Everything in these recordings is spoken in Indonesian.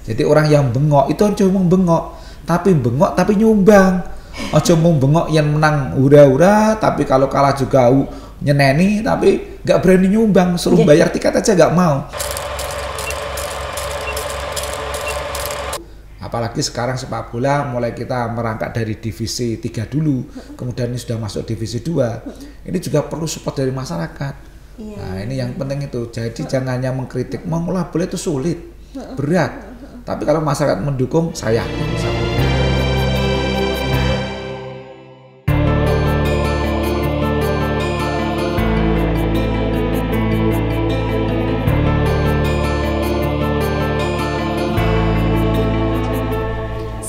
Jadi orang yang bengok itu aja mau bengok tapi nyumbang. Aja mau bengok yang menang hura-hura tapi kalau kalah juga nyeneni tapi nggak berani nyumbang, suruh bayar tiket aja nggak mau. Apalagi sekarang sepak bola mulai kita merangkak dari divisi 3 dulu, kemudian ini sudah masuk divisi 2. Ini juga perlu support dari masyarakat. Nah, ini yang penting itu. Jadi jangan hanya mengkritik, mengolah bola itu sulit, berat. Tapi kalau masyarakat mendukung, saya yakin bisa.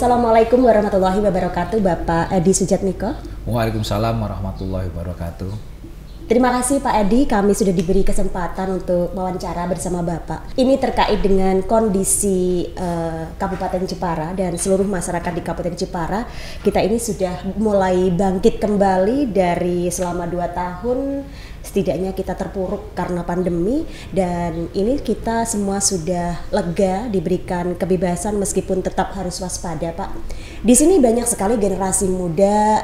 Assalamualaikum warahmatullahi wabarakatuh, Bapak Edi Sujatmiko. Waalaikumsalam warahmatullahi wabarakatuh. Terima kasih Pak Edi, kami sudah diberi kesempatan untuk wawancara bersama Bapak. Ini terkait dengan kondisi Kabupaten Jepara dan seluruh masyarakat di Kabupaten Jepara. Kita ini sudah mulai bangkit kembali dari selama 2 tahun. Setidaknya kita terpuruk karena pandemi, dan ini kita semua sudah lega, diberikan kebebasan meskipun tetap harus waspada, Pak. Di sini banyak sekali generasi muda,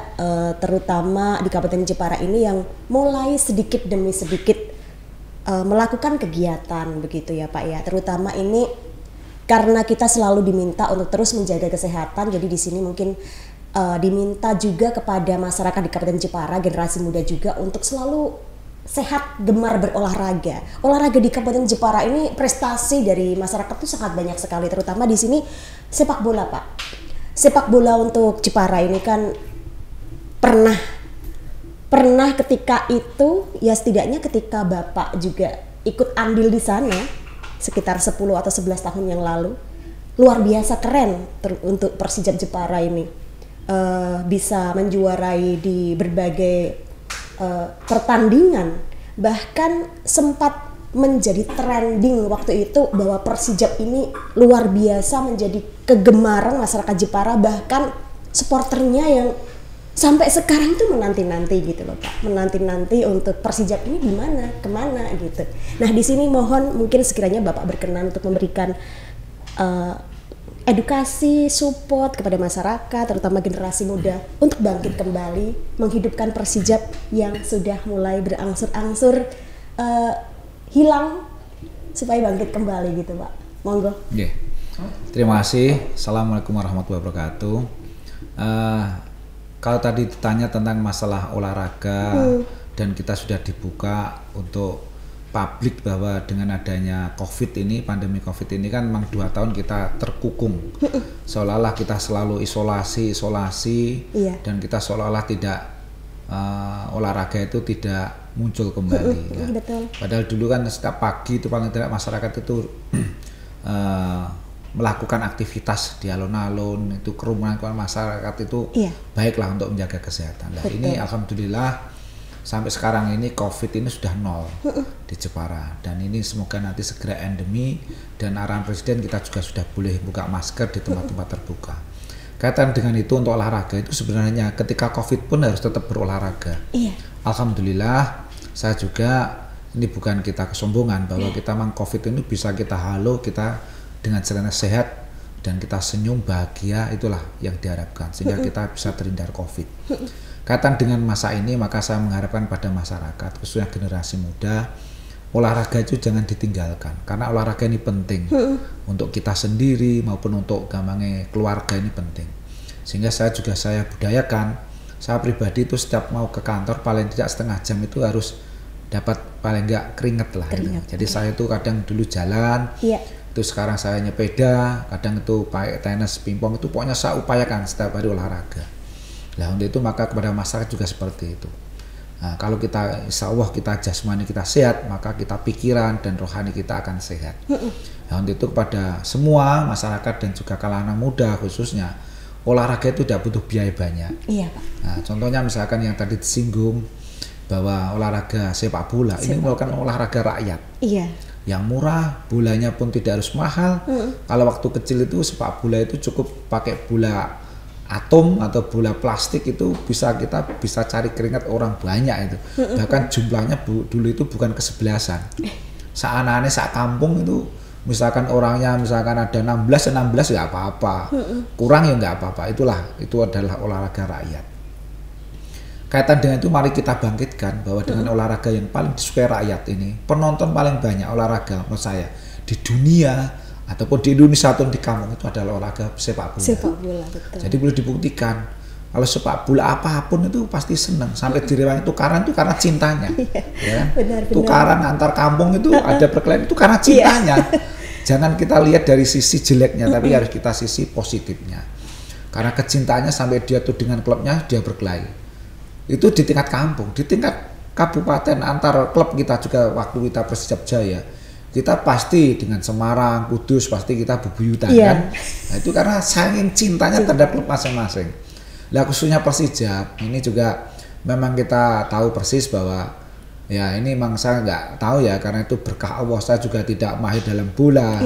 terutama di Kabupaten Jepara ini yang mulai sedikit demi sedikit melakukan kegiatan begitu ya, Pak ya. Terutama ini karena kita selalu diminta untuk terus menjaga kesehatan, jadi di sini mungkin diminta juga kepada masyarakat di Kabupaten Jepara, generasi muda juga untuk selalu sehat, gemar berolahraga. Olahraga di Kabupaten Jepara ini prestasi dari masyarakat itu sangat banyak sekali, terutama di sini sepak bola, Pak. Sepak bola untuk Jepara ini kan pernah ketika itu ya, setidaknya ketika Bapak juga ikut andil di sana sekitar 10 atau 11 tahun yang lalu. Luar biasa keren untuk Persija Jepara ini. Bisa menjuarai di berbagai pertandingan, bahkan sempat menjadi trending waktu itu bahwa Persija ini luar biasa, menjadi kegemaran masyarakat Jepara, bahkan supporternya yang sampai sekarang itu menanti-nanti gitu loh, Pak, menanti-nanti untuk Persija ini gimana, kemana gitu. Nah, di sini mohon mungkin sekiranya Bapak berkenan untuk memberikan edukasi, support kepada masyarakat, terutama generasi muda, untuk bangkit kembali, menghidupkan Persija yang sudah mulai berangsur-angsur hilang, supaya bangkit kembali gitu, Pak. Monggo. Yeah. Terima kasih. Assalamualaikum warahmatullahi wabarakatuh. Kalau tadi ditanya tentang masalah olahraga dan kita sudah dibuka untuk publik bahwa dengan adanya COVID ini, pandemi COVID ini kan memang 2 tahun kita terkukung, seolah-olah kita selalu isolasi, dan kita seolah-olah tidak olahraga itu tidak muncul kembali. Ya. Betul. Padahal dulu kan setiap pagi itu paling tidak masyarakat itu melakukan aktivitas di alun-alun, itu kerumunan masyarakat itu baiklah untuk menjaga kesehatan. Nah, ini alhamdulillah sampai sekarang ini COVID ini sudah 0 di Jepara, dan ini semoga nanti segera endemi, dan arahan Presiden kita juga sudah boleh buka masker di tempat-tempat terbuka. Kaitan dengan itu untuk olahraga itu sebenarnya ketika COVID pun harus tetap berolahraga. Alhamdulillah, saya juga, ini bukan kita kesombongan bahwa kita memang COVID ini bisa kita halo, kita dengan caranya sehat dan kita senyum bahagia, itulah yang diharapkan sehingga kita bisa terhindar COVID. Kaitan dengan masa ini, maka saya mengharapkan pada masyarakat, khususnya generasi muda, olahraga itu jangan ditinggalkan, karena olahraga ini penting untuk kita sendiri maupun untuk gampangnya keluarga, ini penting. Sehingga saya budayakan, saya pribadi itu setiap mau ke kantor paling tidak setengah jam itu harus dapat paling enggak keringet lah. Jadi saya itu kadang dulu jalan, itu sekarang saya nyepeda, kadang itu pakai tenis, pingpong, itu pokoknya saya upayakan setiap hari olahraga. Nah, untuk itu maka kepada masyarakat juga seperti itu. Nah, kalau kita insya Allah kita jasmani kita sehat, maka kita pikiran dan rohani kita akan sehat. Nah, untuk itu kepada semua masyarakat dan juga kalangan muda khususnya, olahraga itu tidak butuh biaya banyak. Iya, Pak. Nah, contohnya misalkan yang tadi disinggung bahwa olahraga sepak bola ini merupakan olahraga rakyat. Iya. Yang murah, bolanya pun tidak harus mahal. Kalau waktu kecil itu sepak bola itu cukup pakai bola atom atau bola plastik, itu kita bisa cari keringat orang banyak itu. Bahkan jumlahnya dulu itu bukan kesebelasan. Saat anak-anak saat kampung itu Misalkan orangnya misalkan ada 16 nggak apa-apa, kurang ya nggak apa-apa. Itu adalah olahraga rakyat. Kaitan dengan itu mari kita bangkitkan bahwa dengan olahraga yang paling disukai rakyat ini, penonton paling banyak olahraga menurut saya di dunia ataupun di Indonesia atau di kampung itu adalah olahraga sepak bola. Sepak bola, betul. Jadi boleh dibuktikan kalau sepak bola apapun itu pasti senang, sampai direwang tukaran itu karena cintanya. Ya. Benar. Tukaran antar kampung itu ada perkelahian itu karena cintanya. Jangan kita lihat dari sisi jeleknya, tapi harus kita sisi positifnya. Karena kecintaannya sampai dia tuh dengan klubnya dia berkelahi. Itu di tingkat kampung, di tingkat kabupaten antar klub kita juga waktu kita Persijap Jaya. Kita pasti dengan Semarang, Kudus pasti kita bebuyutan kan. Nah, itu karena saking cintanya terhadap klub masing-masing. Lah khususnya Persijap ini juga memang kita tahu persis bahwa ya ini memang saya nggak tahu ya karena itu berkah Allah, saya juga tidak mahir dalam bola.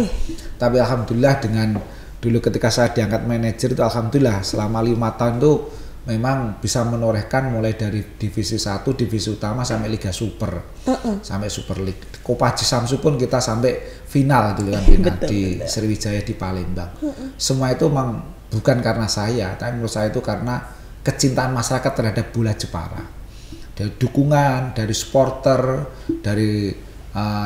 Tapi alhamdulillah dengan dulu ketika saya diangkat manajer itu alhamdulillah selama 5 tahun itu memang bisa menorehkan mulai dari divisi 1, divisi utama sampai Liga Super. Sampai Super League. Kopaji Samsu pun kita sampai final gitu kan, final di Sriwijaya di Palembang. Semua itu memang bukan karena saya, tapi menurut saya itu karena kecintaan masyarakat terhadap bola Jepara. Dari dukungan, dari supporter, dari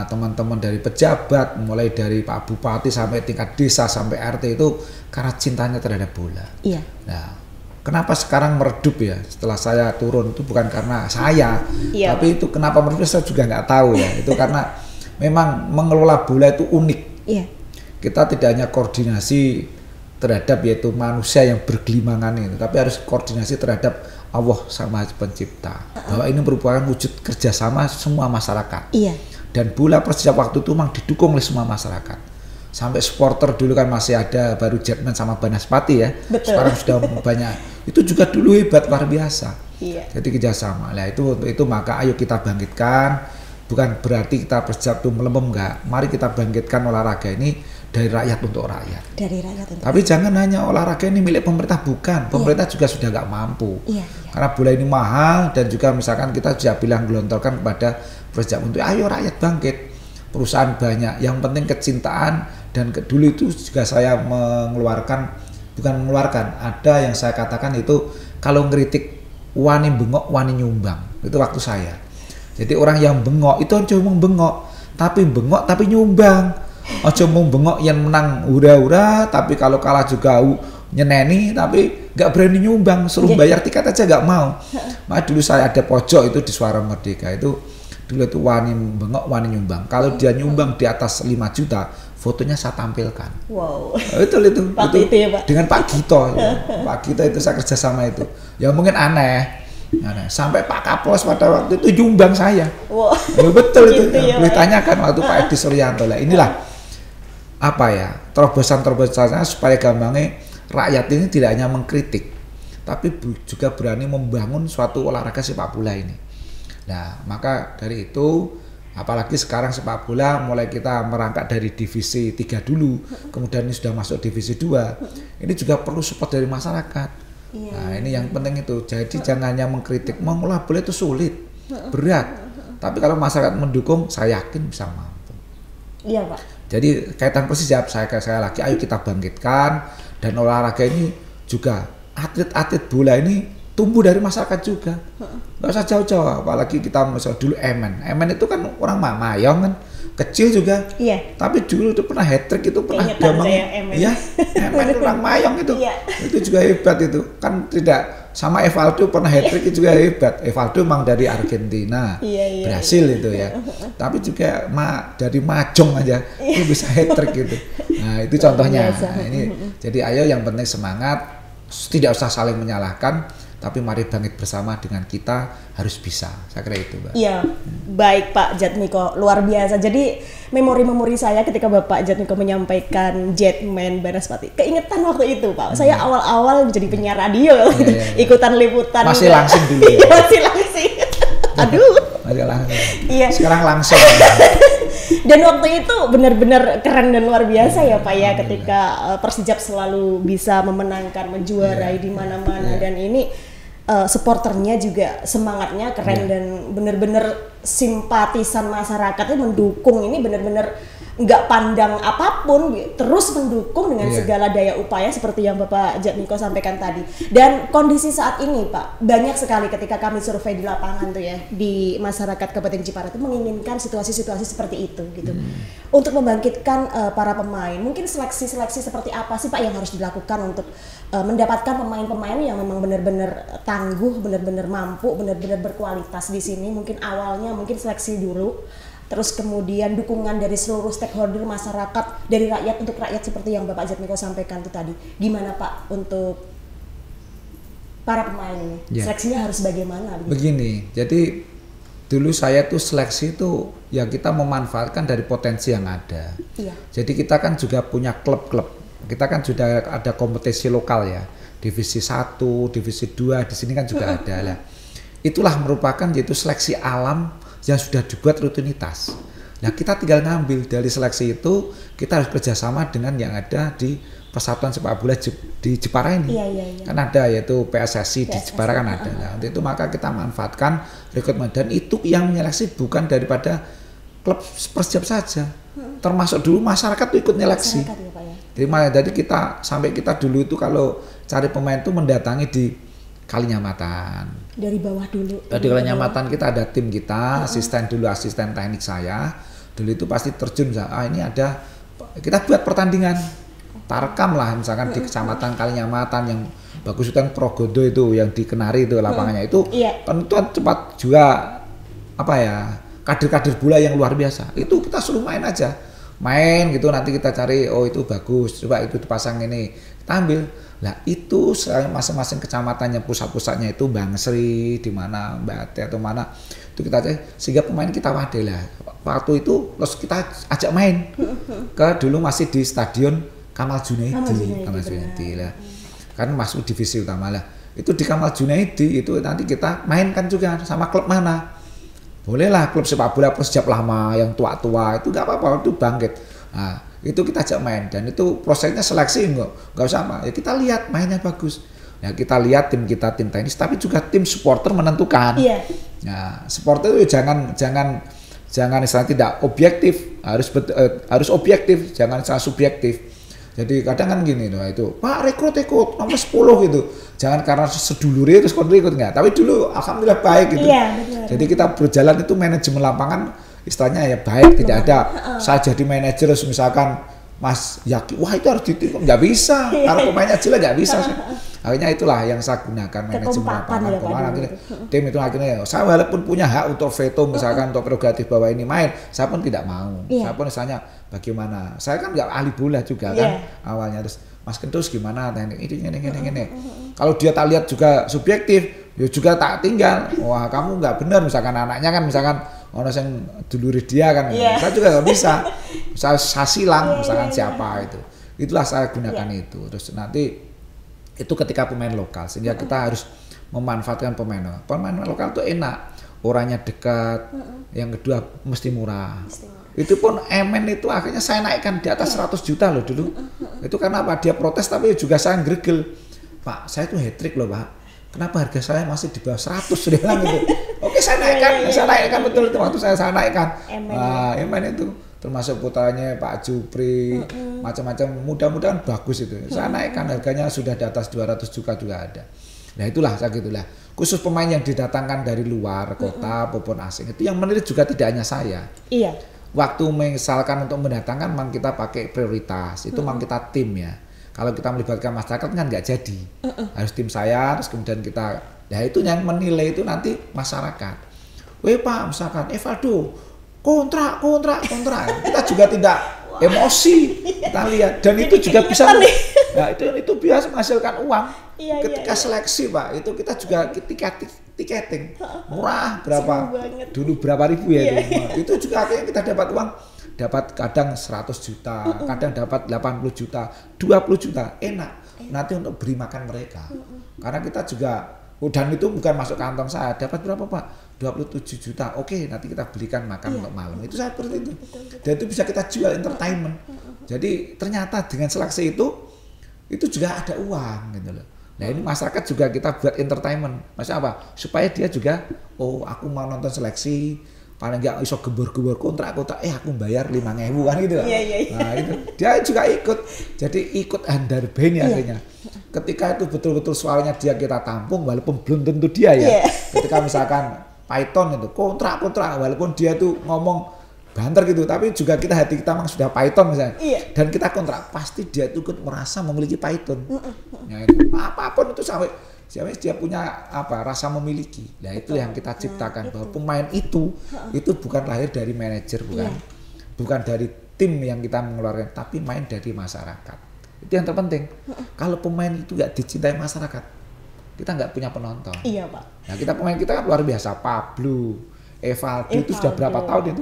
teman-teman dari pejabat, mulai dari Pak Bupati sampai tingkat desa sampai RT itu karena cintanya terhadap bola. Iya. Nah, kenapa sekarang meredup ya setelah saya turun itu bukan karena saya, tapi itu kenapa meredup saya juga nggak tahu ya. Itu karena memang mengelola bola itu unik. Iya. Kita tidak hanya koordinasi terhadap yaitu manusia yang bergelimangan ini, tapi harus koordinasi terhadap Allah sama pencipta. Bahwa ini merupakan wujud kerjasama semua masyarakat. Iya. Dan bola Persijap waktu itu memang didukung oleh semua masyarakat. Sampai supporter dulu kan masih ada baru Jetman sama Banaspati ya. Betul. Sekarang sudah banyak. Itu juga dulu hebat luar biasa. Iya. Jadi kerjasama. Nah itu maka ayo kita bangkitkan. Bukan berarti kita Persijap itu melemem, enggak. Mari kita bangkitkan olahraga ini dari rakyat untuk rakyat. Dari rakyat untuk Tapi jangan hanya olahraga ini milik pemerintah, bukan. Pemerintah juga sudah nggak mampu. Karena bola ini mahal dan juga misalkan kita sudah bilang gelontorkan kepada Persijap untuk ayo rakyat bangkit. Perusahaan banyak, yang penting kecintaan dan dulu itu juga saya ada yang saya katakan itu kalau ngeritik wani bengok wani nyumbang. Itu waktu saya. Jadi orang yang bengok itu cuma bengok, tapi nyumbang. Ojo mau bengok yang menang hura-hura, tapi kalau kalah juga nyeneni, tapi nggak berani nyumbang, suruh bayar tiket aja nggak mau. Maka dulu saya ada pojok itu di Suara Merdeka itu dulu itu wani bengok wani nyumbang. Kalau dia nyumbang di atas 5 juta, fotonya saya tampilkan. Wow. Itu ya, Pak? Dengan Pak Gito. Pak Gito itu saya kerjasama itu. Ya mungkin aneh. Sampai Pak Kapolres pada waktu itu nyumbang saya. Wow. Ya, betul itu. Gitu ya, boleh tanyakan waktu Pak Edi Suryanto lah. Inilah apa ya terobosan-terobosannya supaya gampangnya rakyat ini tidak hanya mengkritik, tapi juga berani membangun suatu olahraga sepak bola ini. Nah, maka dari itu apalagi sekarang sepak bola mulai kita merangkak dari divisi 3 dulu, kemudian ini sudah masuk divisi 2. Ini juga perlu support dari masyarakat. Nah, ini yang penting itu. Jadi jangan hanya mengkritik, mengolah bola itu sulit, berat. Tapi kalau masyarakat mendukung, saya yakin bisa mampu. Iya, Pak. Jadi kaitan Persijap saya lagi ayo kita bangkitkan dan olahraga ini juga atlet-atlet bola ini tumbuh dari masyarakat juga. Nggak usah jauh-jauh, apalagi kita misal dulu Emen itu kan orang Mayong kan, kecil juga. Iya. Tapi dulu itu pernah hat-trick itu pernah gampang. Iya, Emen itu orang Mayong itu. Iya. Itu juga hebat itu. Kan tidak sama Evaldo pernah hat-trick itu juga hebat. Evaldo memang dari Argentina. Iya. Brasil itu ya. Tapi juga dari Majong aja itu bisa hat-trick gitu. Nah, itu contohnya. Nah, ini jadi ayo yang penting semangat, tidak usah saling menyalahkan. Tapi mari bangkit bersama dengan kita harus bisa. Saya kira itu, Mbak. Iya, baik Pak Jatmiko, luar biasa. Jadi memori-memori saya ketika Bapak Jatmiko menyampaikan Jetman Banaspati, keingetan waktu itu, Pak. Saya awal-awal menjadi penyiar radio, ikutan liputan. Masih langsing dulu. Iya, masih langsing. Aduh. Masih langsing. Iya. Sekarang langsung. Dan waktu itu benar-benar keren dan luar biasa ya Pak ya, ketika Persijap selalu bisa memenangkan, menjuarai di mana-mana dan ini supporternya juga semangatnya keren dan benar-benar simpatisan masyarakatnya mendukung. Ini benar-benar nggak pandang apapun, terus mendukung dengan segala daya upaya seperti yang Bapak Jatmiko sampaikan tadi. Dan kondisi saat ini Pak, banyak sekali ketika kami survei di lapangan tuh ya, di masyarakat Kabupaten Jepara itu menginginkan situasi-situasi seperti itu gitu. Untuk membangkitkan para pemain, mungkin seleksi-seleksi seperti apa sih Pak yang harus dilakukan untuk mendapatkan pemain-pemain yang memang benar-benar tangguh, benar-benar mampu, benar-benar berkualitas di sini. Mungkin awalnya mungkin seleksi dulu, terus kemudian dukungan dari seluruh stakeholder masyarakat, dari rakyat untuk rakyat seperti yang Bapak Jatmiko sampaikan itu tadi. Gimana Pak untuk para pemain ini? Seleksinya harus bagaimana? Begini, jadi dulu saya tuh seleksi itu ya kita memanfaatkan dari potensi yang ada. Jadi kita kan juga punya klub-klub. Kita kan sudah ada kompetisi lokal ya, divisi 1, divisi 2, di sini kan juga ada lah. Itulah merupakan yaitu seleksi alam yang sudah dibuat rutinitas. Nah kita tinggal ngambil dari seleksi itu, kita harus kerjasama dengan yang ada di Persatuan Sepak Bola di Jepara ini. Kan ada yaitu PSSI di Jepara kan ada. Nah untuk itu maka kita manfaatkan rekrutmen, dan itu yang menyeleksi bukan daripada klub Persijap saja, termasuk dulu masyarakat tuh ikut nyeleksi. Jadi kita sampai kita dulu itu kalau cari pemain itu mendatangi di Kalinyamatan. Dari bawah dulu. Di Kalinyamatan kita ada tim kita, asisten dulu, asisten teknik saya. Dulu itu pasti terjun, ini ada, kita buat pertandingan. Tarkam lah misalkan di Kecamatan Kalinyamatan yang bagus itu kan Progodo itu yang di Kenari itu lapangannya itu. Kan itu cepat juga apa ya, kader-kader bola yang luar biasa. Itu kita suruh main aja. Main gitu, nanti kita cari, oh itu bagus, coba itu dipasang ini, kita ambil. Nah itu masing-masing kecamatannya, pusat-pusatnya itu Bang Sri, di mana Mbak Ate atau mana, itu kita cari, sehingga pemain kita wadah lah. Waktu itu terus kita ajak main ke dulu masih di Stadion Kamal Junaidi lah, kan masuk divisi utama lah. Itu di Kamal Junaidi itu nanti kita mainkan juga sama klub mana. Bolehlah klub sepak bola Persijap lama yang tua-tua itu nggak apa-apa, itu bangkit. Nah, itu kita ajak main, dan itu prosesnya seleksi nggak sama. Ya kita lihat mainnya bagus. Ya kita lihat tim kita, tim teknis, tapi juga tim supporter menentukan. Nah, supporter itu jangan istilah tidak objektif, harus objektif, jangan istilah subjektif. Jadi kadang kan gini loh, itu Pak rekrut nomor 10 gitu. Jangan karena sedulurnya terus kon ikut enggak. Tapi dulu alhamdulillah baik gitu. Jadi kita berjalan itu manajemen lapangan istilahnya ya baik, tidak ada saya jadi manajer terus misalkan Mas Yaki, wah itu harus ditikung, nggak bisa. Kalau pemainnya jelek nggak bisa. Akhirnya itulah yang saya gunakan manajemen lapangan. Kemana tim itu akhirnya saya walaupun punya hak untuk veto misalkan untuk prerogatif bahwa ini main, saya pun tidak mau. Saya pun misalnya bagaimana, saya kan nggak ahli bola juga kan awalnya, terus Mas Kendus gimana teknik ini. Kalau dia tak lihat juga subjektif, ya juga tak tinggal. Wah kamu nggak benar, misalkan anaknya kan misalkan orang yang duluri dia kan, saya juga nggak bisa. Saya silang misalkan siapa itu. Itulah saya gunakan itu. Terus nanti itu ketika pemain lokal, sehingga kita harus memanfaatkan pemain lokal itu enak, orangnya dekat, yang kedua mesti murah. Itu pun Emen itu akhirnya saya naikkan di atas 100 juta loh dulu. Itu karena apa? Dia protes tapi juga saya gregel. Pak, saya tuh hat-trick loh Pak. Kenapa harga saya masih di bawah 100? Dia bilang gitu. Oke saya naikkan betul itu waktu saya naikkan. Emen itu termasuk putranya Pak Jupri, macam-macam, mudah-mudahan bagus itu. Saya naikkan harganya sudah di atas 200 juta juga ada. Nah itulah saya gitulah. Khusus pemain yang didatangkan dari luar kota maupun asing itu yang menilai juga tidak hanya saya. Waktu misalkan untuk mendatangkan memang kita pakai prioritas, itu memang kita tim ya. Kalau kita melibatkan masyarakat kan nggak jadi, harus tim saya, terus kemudian kita, nah itu yang menilai itu nanti masyarakat. Weh Pak, misalkan Evaldo, kontrak, kita juga tidak emosi, kita lihat, dan itu juga bisa, nah itu biasa menghasilkan uang. Ketika seleksi Pak, itu kita juga tiketing murah berapa, dulu berapa ribu ya itu juga akhirnya kita dapat uang. Dapat kadang 100 juta, kadang dapat 80 juta, 20 juta, enak. Nanti untuk beri makan mereka. Karena kita juga, dan itu bukan masuk kantong saya, dapat berapa Pak? 27 juta, oke nanti kita belikan makan untuk malam. Itu saya seperti itu. Dan itu bisa kita jual entertainment. Jadi ternyata dengan seleksi itu juga ada uang gitu loh. Nah ini masyarakat juga kita buat entertainment. Maksudnya apa? Supaya dia juga, oh aku mau nonton seleksi, paling nggak iso gebor-gebor kontrak aku bayar 5.000 kan gitu. Iya. Nah itu dia juga ikut, jadi ikut andar beni akhirnya. Ketika itu betul-betul suaranya dia kita tampung walaupun belum tentu dia ya. Ketika misalkan Python itu kontrak walaupun dia tuh ngomong banter gitu, tapi juga hati kita memang sudah Python misalnya. Dan kita kontrak pasti dia itu ikut merasa memiliki Python. Nah itu apapun itu sampai dia punya rasa memiliki. Nah itu yang kita ciptakan, bahwa pemain itu bukan lahir dari manajer, bukan dari tim yang kita mengeluarkan, tapi main dari masyarakat. Itu yang terpenting. Kalau pemain itu nggak dicintai masyarakat, kita nggak punya penonton. Iya Pak. Nah pemain kita kan luar biasa. Pablo, Evaldo itu sudah berapa tahun itu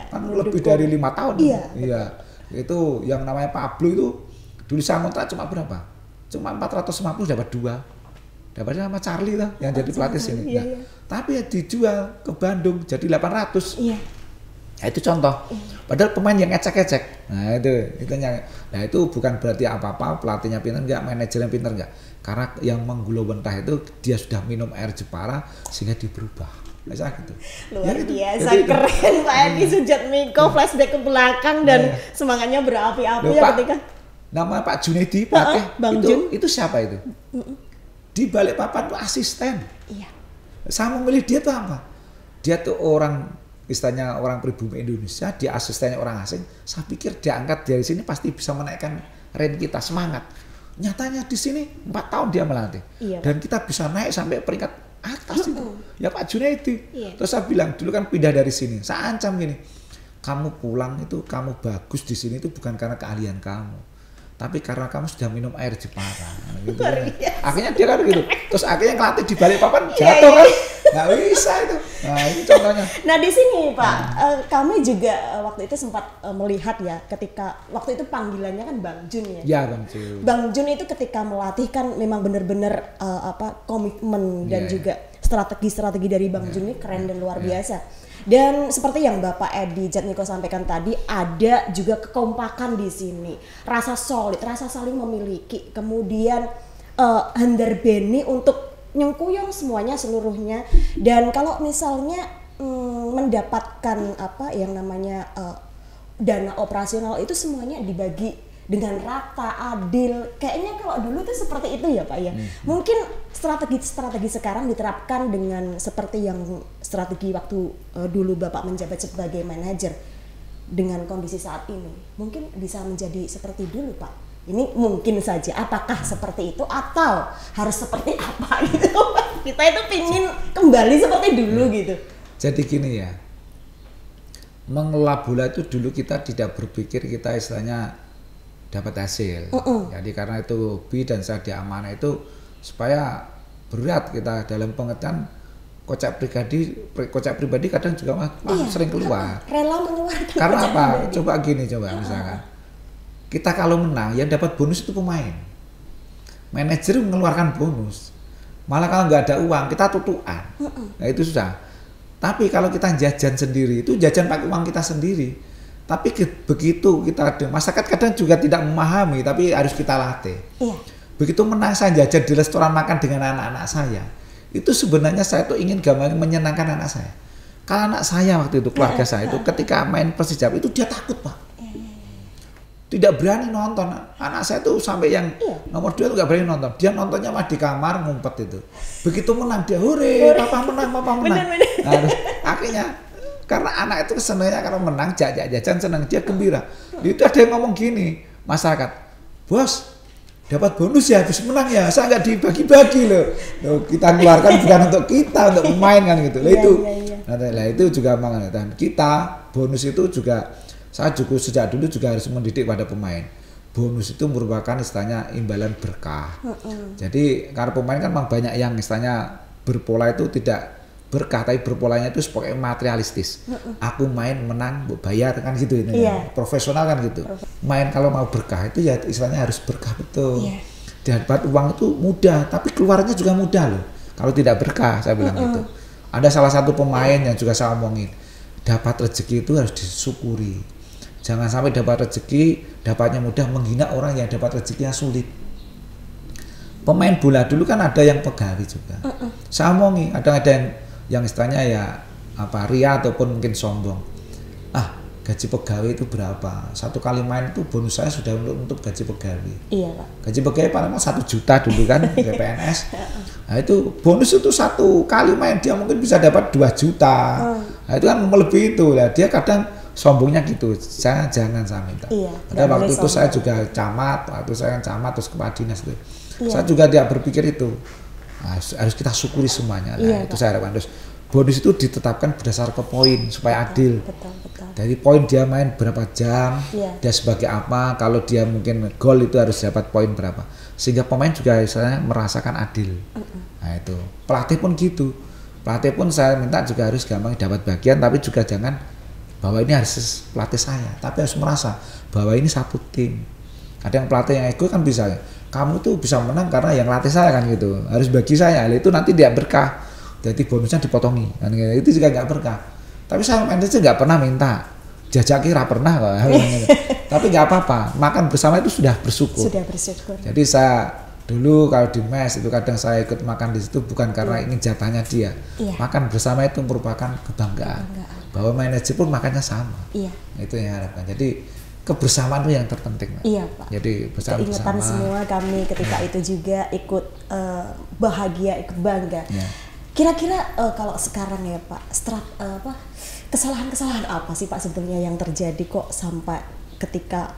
kan lebih dari 5 tahun. Iya. Itu yang namanya Pablo itu dulu saya kontrak cuma berapa? Cuma 450 dapat 2. Dapatnya sama Charlie lah yang jadi pelatih sini. Tapi dijual ke Bandung jadi 800. Nah, itu contoh. Padahal pemain yang ecek-ecek. Nah itu bukan berarti apa-apa pelatihnya pintar enggak, manajernya pintar enggak. Karena yang menggulung mentah itu dia sudah minum air Jepara sehingga berubah. Nah, gitu. Luar biasa keren Pak Edi Sujatmiko, flashback ke belakang dan semangatnya berapi-api ya ketika. Nama Pak Junedi pelatih itu siapa itu? Di balik papan tuh asisten. Saya memilih dia tuh apa? Dia tuh orang istilahnya orang pribumi Indonesia, dia asistennya orang asing. Saya pikir dia angkat dari sini pasti bisa menaikkan rank kita, semangat. Nyatanya di sini 4 tahun dia melatih. Dan kita bisa naik sampai peringkat atas itu. Ya Pak Junedi. Terus saya bilang dulu kan pindah dari sini. Saya ancam gini, kamu pulang itu kamu bagus di sini itu bukan karena keahlian kamu, tapi karena kamu sudah minum air Jepara gitu kan. Akhirnya dia kan gitu, terus akhirnya ngelatih di balik papan jatuh kan, nggak bisa itu. Nah ini contohnya. Nah di sini Pak, kami juga waktu itu sempat melihat ya, ketika waktu itu panggilannya kan Bang Jun ya. Ya Bang Jun. Bang Jun itu ketika melatih kan memang benar-benar komitmen dan juga strategi dari Bang Jun ini keren dan luar biasa. Dan seperti yang Bapak Edi Sujatmiko sampaikan tadi, ada juga kekompakan di sini, rasa solid, rasa saling memiliki, kemudian handar beni untuk nyengkuyung semuanya seluruhnya. Dan kalau misalnya mendapatkan yang namanya dana operasional itu semuanya dibagi dengan rata, adil. Kayaknya kalau dulu tuh seperti itu ya Pak ya. Mungkin strategi sekarang diterapkan dengan seperti yang strategi waktu dulu Bapak menjabat sebagai manajer dengan kondisi saat ini. Mungkin bisa menjadi seperti dulu Pak. Ini mungkin saja. Apakah seperti itu atau harus seperti apa gitu Pak? Kita itu pingin kembali seperti dulu gitu. Jadi gini ya, mengelola bola itu dulu kita tidak berpikir kita istilahnya dapat hasil. Jadi karena itu hobi dan saya diamanah itu supaya berat kita dalam pengertian kocak pribadi kadang juga sering keluar. Rela mengeluarkan. Karena apa? Coba misalkan kita kalau menang yang dapat bonus itu pemain. Manajer mengeluarkan bonus. Malah kalau nggak ada uang kita tutupan. Nah itu susah. Tapi kalau kita jajan sendiri itu jajan pakai uang kita sendiri. Tapi begitu kita ada masyarakat kadang juga tidak memahami, tapi harus kita latih. Begitu menang saya jajan di restoran makan dengan anak-anak saya, itu sebenarnya saya tuh ingin gampang menyenangkan anak saya. Kalau anak saya waktu itu keluarga saya itu ketika main Persijap itu dia takut Pak, tidak berani nonton. Anak saya tuh sampai yang nomor 2 tuh nggak berani nonton. Dia nontonnya mah di kamar ngumpet itu. Begitu menang dia hore, papa menang. Nah, akhirnya karena anak itu senangnya kalau menang jajan senang, dia gembira. Itu ada yang ngomong gini, masyarakat, bos dapat bonus ya habis menang ya, saya nggak dibagi-bagi loh. Kita keluarkan bukan untuk kita, untuk pemain kan gitu. Nah itu juga dan kita bonus itu juga saya juga sejak dulu juga harus mendidik pada pemain. Bonus itu merupakan istilahnya imbalan berkah. Jadi karena pemain kan memang banyak yang istilahnya berpola itu tidak berkah, tapi berpolanya itu sebagai materialistis. Aku main menang bayar kan gitu ini. Profesional kan gitu. Main kalau mau berkah itu ya istilahnya harus berkah betul. Dapat uang itu mudah, tapi keluarnya juga mudah loh. Kalau tidak berkah saya bilang gitu. Ada salah satu pemain yang juga saya omongin, dapat rezeki itu harus disyukuri. Jangan sampai dapat rezeki dapatnya mudah menghina orang yang dapat rezekinya sulit. Pemain bola dulu kan ada yang pegawai juga. Saya omongin ada yang istilahnya ya ria ataupun mungkin sombong. Gaji pegawai itu berapa? Satu kali main itu bonus saya sudah untuk gaji pegawai. Iya Pak. Gaji pegawai paling 1 juta dulu kan PNS. Nah itu bonus itu 1 kali main dia mungkin bisa dapat 2 juta. Nah itu kan melebihi itu. Nah, dia kadang sombongnya gitu. Jangan saya minta. Iya, padahal waktu itu saya juga camat, terus kepala dinas itu. Iya. Saya juga tidak berpikir itu. Nah, harus kita syukuri semuanya. Nah, itu saya harapkan. Terus bonus itu ditetapkan berdasar ke poin supaya adil. Betul. Dari poin dia main berapa jam, dia sebagai apa, kalau dia mungkin gol itu harus dapat poin berapa. Sehingga pemain juga misalnya merasakan adil. Nah itu. Pelatih pun gitu. Pelatih pun saya minta juga harus gampang dapat bagian, tapi juga jangan bahwa ini harus pelatih saya, tapi harus merasa bahwa ini satu tim. Kadang pelatih yang ego kan bisa, kamu tuh bisa menang karena yang latih saya kan gitu, harus bagi saya, itu nanti dia berkah. Jadi bonusnya dipotongi, kan itu juga nggak berkah. Tapi saya manajer nggak pernah minta, jajaki pernah kok. Tapi nggak apa-apa, makan bersama itu sudah bersyukur. Jadi saya dulu kalau di mes itu kadang saya ikut makan di situ bukan karena ingin jatahnya dia. Makan bersama itu merupakan kebanggaan. Bahwa manajer pun makannya sama. Itu yang harapkan. Jadi kebersamaan itu yang terpenting. Iya Pak. Jadi bersama semua kami ketika itu juga ikut bahagia, ikut bangga. Kira-kira kalau sekarang ya Pak, kesalahan-kesalahan apa sih Pak sebetulnya yang terjadi kok sampai ketika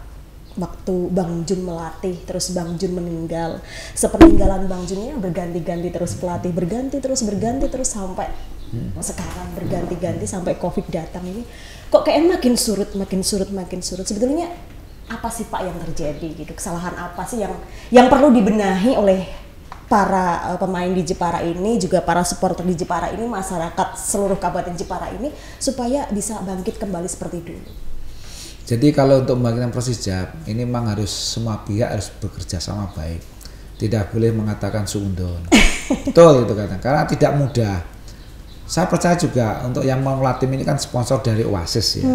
waktu Bang Jun melatih terus Bang Jun meninggal, sepeninggalan Bang Jun ini berganti-ganti terus pelatih, berganti terus sampai sekarang berganti-ganti sampai Covid datang ini, kok kayak makin surut. Sebetulnya apa sih Pak yang terjadi gitu? Kesalahan apa sih yang perlu dibenahi oleh para pemain di Jepara ini, juga para supporter di Jepara ini, masyarakat seluruh Kabupaten Jepara ini supaya bisa bangkit kembali seperti dulu? Jadi kalau untuk membangkitkan Persijap ini memang harus semua pihak harus bekerja sama baik, tidak boleh mengatakan suudon. Betul itu kadang, karena tidak mudah. Saya percaya juga untuk yang mengelola tim ini kan sponsor dari Oasis ya,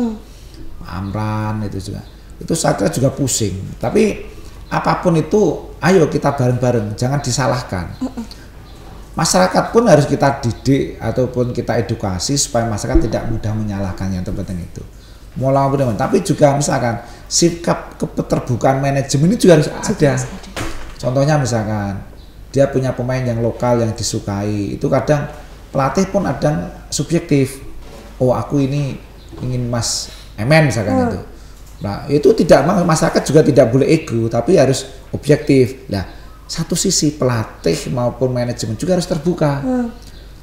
Amran itu juga. Itu saya kira juga pusing. Tapi apapun itu, ayo kita bareng-bareng, jangan disalahkan. Masyarakat pun harus kita didik ataupun kita edukasi supaya masyarakat tidak mudah menyalahkan, yang terpenting itu. Tapi juga misalkan sikap keterbukaan manajemen ini juga harus ada. Contohnya misalkan dia punya pemain yang lokal yang disukai, itu kadang pelatih pun ada subjektif. Oh aku ini ingin Mas Emen misalkan itu. Nah itu tidak, masyarakat juga tidak boleh ego, tapi harus objektif. Nah satu sisi pelatih maupun manajemen juga harus terbuka.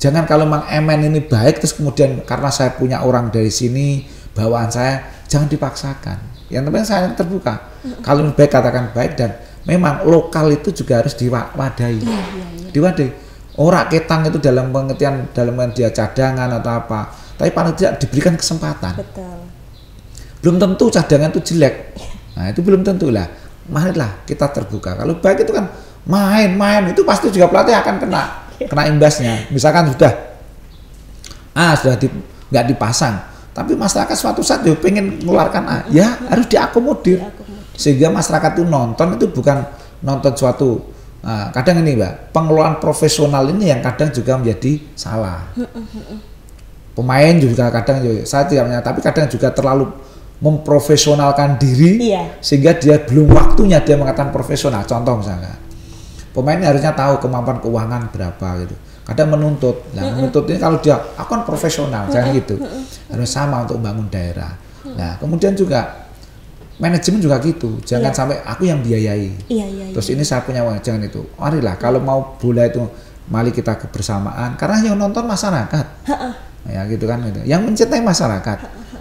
Jangan kalau Mang Emen ini baik terus kemudian karena saya punya orang dari sini, bawaan saya, jangan dipaksakan. Yang penting saya terbuka. Kalau baik katakan baik, dan memang lokal itu juga harus diwadahi. Diwadahi. Orang ketang itu dalam pengertian dia cadangan atau apa, tapi paling tidak diberikan kesempatan. Betul. Belum tentu cadangan itu jelek. Nah itu belum tentu lah. Marilah kita terbuka. Kalau baik itu kan main itu pasti juga pelatih akan kena imbasnya. Misalkan sudah nggak dipasang, tapi masyarakat suatu saat dia pengen mengeluarkan ya harus diakomodir. Sehingga masyarakat itu nonton itu bukan nonton suatu. Nah, kadang ini Mbak, pengelolaan profesional ini yang kadang juga menjadi salah. Pemain juga kadang, saya tidak menyatakan, tapi kadang juga terlalu memprofesionalkan diri, sehingga dia belum waktunya dia mengatakan profesional. Contoh misalnya, pemain ini harusnya tahu kemampuan keuangan berapa gitu. Kadang menuntut, menuntut ini kalau dia aku kan profesional, jangan gitu. Harus sama untuk membangun daerah. Nah kemudian juga manajemen juga gitu, jangan sampai aku yang biayai. Terus ini saya punya uang, jangan itu. Marilah kalau mau bola itu, mari kita kebersamaan, karena yang nonton masyarakat. Ya gitu kan gitu. Yang mencintai masyarakat.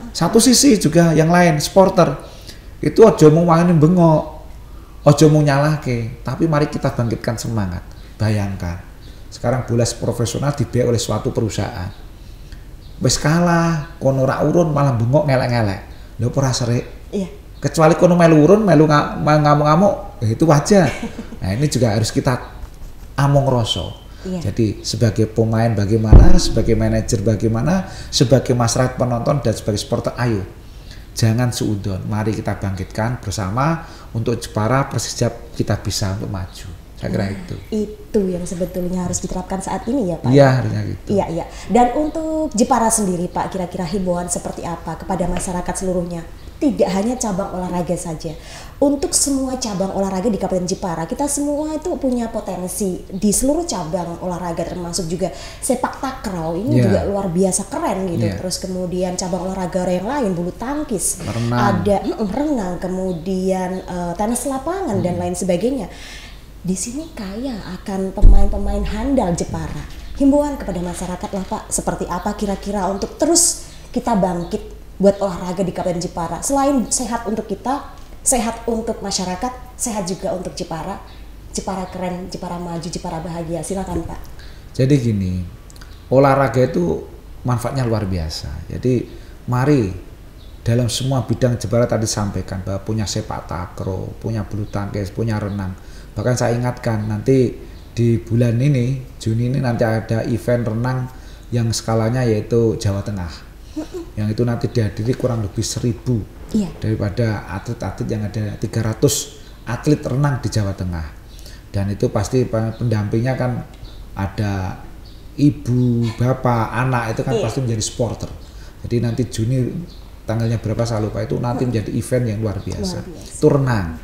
Satu sisi juga yang lain, supporter. Itu ojo mau wangin bengok, ojo mau nyalahke, tapi mari kita bangkitkan semangat. Bayangkan, sekarang bola profesional dibiayai oleh suatu perusahaan. Wis kalah, kono ra urun malah bengok ngelek-ngelek. Lho ora serik. Kecuali kono melu urun, melu ngamuk-ngamuk, itu wajar. Nah ini juga harus kita among rasa. Jadi sebagai pemain bagaimana, sebagai manajer bagaimana, sebagai masyarakat penonton dan sebagai supporter, ayo jangan suudon. Mari kita bangkitkan bersama untuk Jepara Persijap kita bisa untuk maju. Saya kira itu. Itu yang sebetulnya harus diterapkan saat ini ya Pak? Iya, harusnya gitu. Iya, iya. Dan untuk Jepara sendiri Pak, kira-kira himbauan seperti apa kepada masyarakat seluruhnya? Tidak hanya cabang olahraga saja. Untuk semua cabang olahraga di Kabupaten Jepara, kita semua itu punya potensi di seluruh cabang olahraga, termasuk juga sepak takraw ini juga luar biasa keren gitu. Terus kemudian cabang olahraga yang lain, bulu tangkis, ada renang, kemudian tenis lapangan dan lain sebagainya. Di sini kaya akan pemain-pemain handal Jepara. Himbauan kepada masyarakat lah Pak, seperti apa kira-kira untuk terus kita bangkit buat olahraga di Kabupaten Jepara. Selain sehat untuk kita, sehat untuk masyarakat, sehat juga untuk Jepara. Jepara keren, Jepara maju, Jepara bahagia. Silakan Pak. Jadi gini, olahraga itu manfaatnya luar biasa. Jadi mari dalam semua bidang Jepara tadi sampaikan bahwa punya sepak takraw, punya bulu tangkis, punya renang. Bahkan saya ingatkan nanti di bulan ini, Juni ini nanti ada event renang yang skalanya yaitu Jawa Tengah. Yang itu nanti dihadiri kurang lebih 1.000 daripada atlet-atlet yang ada 300 atlet renang di Jawa Tengah. Dan itu pasti pendampingnya kan ada ibu, bapak, anak itu kan pasti menjadi supporter. Jadi nanti Juni tanggalnya berapa saya lupa itu nanti menjadi event yang luar biasa. Itu renang.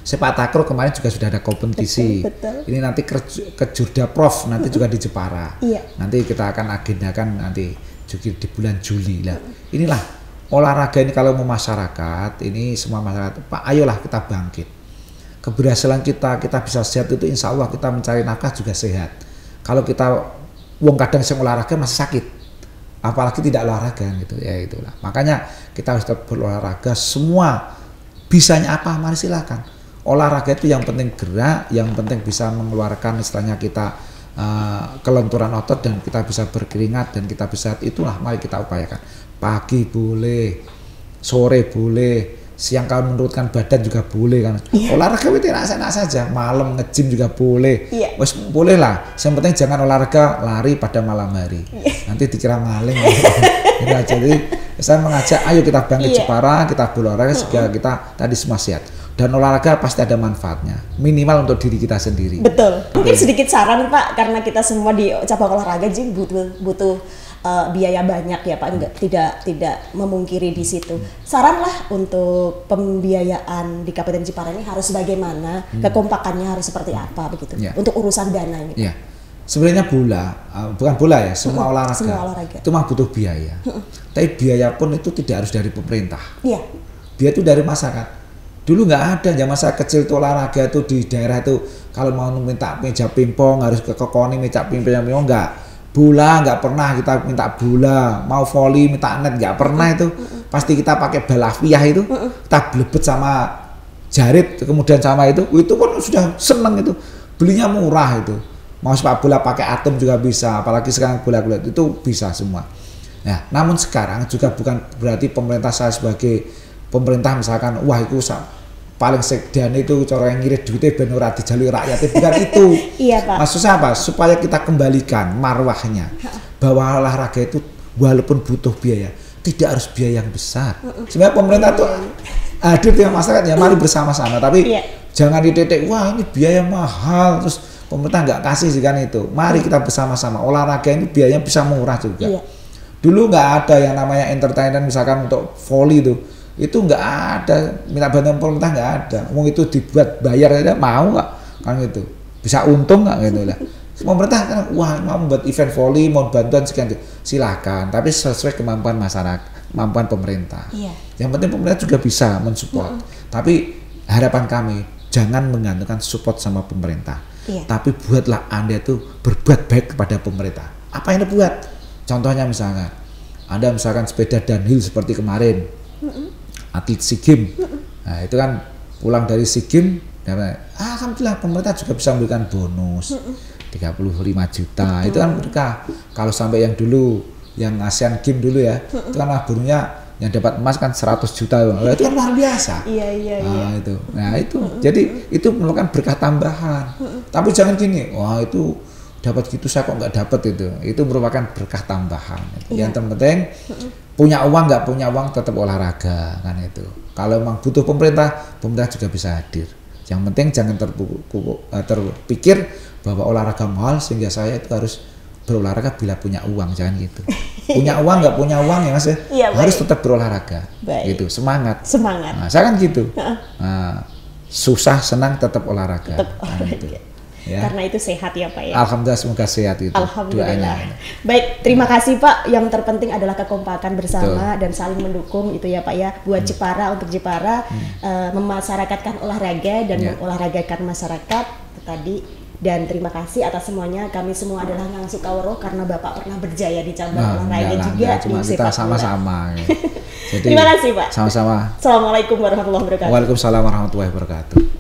Sepak takraw kemarin juga sudah ada kompetisi. Betul. Ini nanti ke Jurda Prof nanti juga di Jepara. Nanti kita akan agendakan nanti juga di bulan Juli lah. Inilah olahraga ini kalau mau masyarakat ini semua masyarakat Pak, ayolah kita bangkit. Keberhasilan kita bisa sehat itu insya Allah kita mencari nafkah juga sehat. Kalau kita wong kadang yang olahraga masih sakit, apalagi tidak olahraga gitu ya itulah. Makanya kita harus tetap berolahraga semua. Bisanya apa? Mari silakan. Olahraga itu yang penting gerak, yang penting bisa mengeluarkan istilahnya kita kelenturan otot dan kita bisa berkeringat dan kita bisa, itulah mari kita upayakan. Pagi boleh, sore boleh, siang kalau menurunkan badan juga boleh kan. Olahraga itu enak saja, malam nge-gym juga boleh. Wes boleh lah. Yang penting jangan olahraga lari pada malam hari. Nanti dikira maling. Jadi saya mengajak ayo kita bangkit Jepara, kita berolahraga sehingga kita tadi semua sehat. Dan olahraga pasti ada manfaatnya, minimal untuk diri kita sendiri. Betul. Mungkin sedikit saran Pak, karena kita semua di cabang olahraga jadi butuh biaya banyak ya Pak, tidak memungkiri di situ. Saran lah untuk pembiayaan di Kabupaten Jepara ini harus bagaimana, kekompakannya harus seperti apa begitu, untuk urusan dana ini. Sebenarnya bukan bola ya, semua olahraga itu memang butuh biaya. Tapi biaya pun itu tidak harus dari pemerintah. Biaya itu dari masyarakat. Dulu nggak ada, zaman saya kecil itu olahraga itu di daerah itu kalau mau minta meja pingpong harus ke koni meja pingpong nggak, bola nggak pernah kita minta bola, mau volley minta net nggak pernah itu, pasti kita pakai balafiah itu, kita blebet sama jarit kemudian sama itu pun sudah seneng itu, belinya murah itu, mau sepak bola pakai atom juga bisa, apalagi sekarang bola-bola itu bisa semua. Nah, namun sekarang juga bukan berarti pemerintah saya sebagai pemerintah misalkan wah itu paling sekdan itu cara yang ngirit duitnya ben ora dijalui rakyat, bukan itu. Pak. Maksudnya apa? Supaya kita kembalikan marwahnya bahwa olahraga itu walaupun butuh biaya, tidak harus biaya yang besar. Sebenarnya pemerintah tuh hadir dengan masyarakat ya mari bersama-sama, tapi jangan ditetek wah ini biaya mahal terus pemerintah nggak kasih sih kan itu. Mari kita bersama-sama, olahraga ini biayanya bisa murah juga. Dulu nggak ada yang namanya entertainment misalkan untuk volley itu nggak ada, minta bantuan pemerintah nggak ada. Ngomong itu dibuat bayar aja mau nggak kan gitu, bisa untung nggak gitu lah. Pemerintah kan wah mau membuat event volley mau bantuan sekian, silakan, tapi sesuai kemampuan masyarakat, kemampuan pemerintah. Yang penting pemerintah juga bisa mensupport. Tapi harapan kami jangan menggantungkan support sama pemerintah, tapi buatlah Anda itu berbuat baik kepada pemerintah. Apa yang Anda buat? Contohnya misalkan Anda misalkan sepeda downhill seperti kemarin. Atlet SEA Games, nah itu kan pulang dari SEA Games, alhamdulillah pemerintah juga bisa memberikan bonus 35 juta, itu kan berkah. Kalau sampai yang dulu, yang Asian Games dulu ya, itu kan bonusnya yang dapat emas kan 100 juta, itu kan luar biasa. Nah itu, jadi itu merupakan berkah tambahan. Tapi jangan gini, wah itu dapat gitu saya kok nggak dapat itu merupakan berkah tambahan. Yang terpenting punya uang nggak punya uang tetap olahraga kan itu. Kalau memang butuh pemerintah juga bisa hadir. Yang penting jangan terpikir bahwa olahraga mahal sehingga saya itu harus berolahraga bila punya uang, jangan gitu. Punya uang nggak punya uang ya Mas ya, harus tetap berolahraga. Gitu, semangat. Nah, saya kan gitu. Susah senang tetap olahraga. Gitu. Ya. Karena itu sehat ya Pak ya. Alhamdulillah, semoga sehat itu. Alhamdulillah. Baik, terima kasih Pak. Yang terpenting adalah kekompakan bersama dan saling mendukung itu ya Pak ya. Buat Jepara, untuk Jepara memasyarakatkan olahraga dan mengolahragakan masyarakat tadi. Dan terima kasih atas semuanya. Kami semua adalah Ngang Sukaworo karena Bapak pernah berjaya di cabang olahraga juga. Cuma kita sama-sama. Jadi, terima kasih Pak. Sama-sama. Assalamualaikum warahmatullahi wabarakatuh. Waalaikumsalam warahmatullahi wabarakatuh.